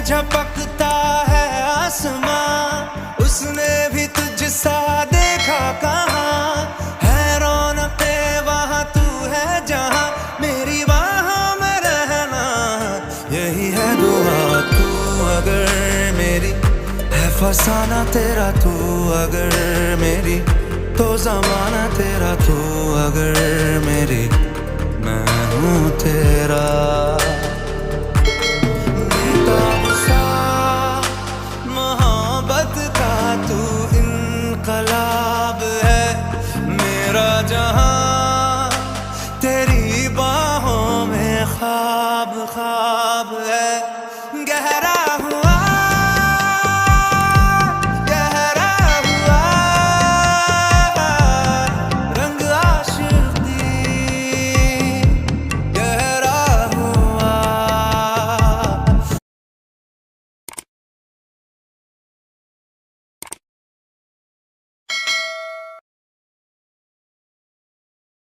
झपकता है आसमां, उसने भी तुझसा देखा कहाँ। है रौनके वहाँ तू है जहाँ, मेरी बाहों में रहना यही है दुआ। तू अगर मेरी है फसाना तेरा, तू अगर मेरी तो जमाना तेरा, तू अगर मेरी मैं हूँ तेरा। तू इनकलाब है मेरा जहां, तेरी बाहों में ख्वाब ख्वाब है। गहरा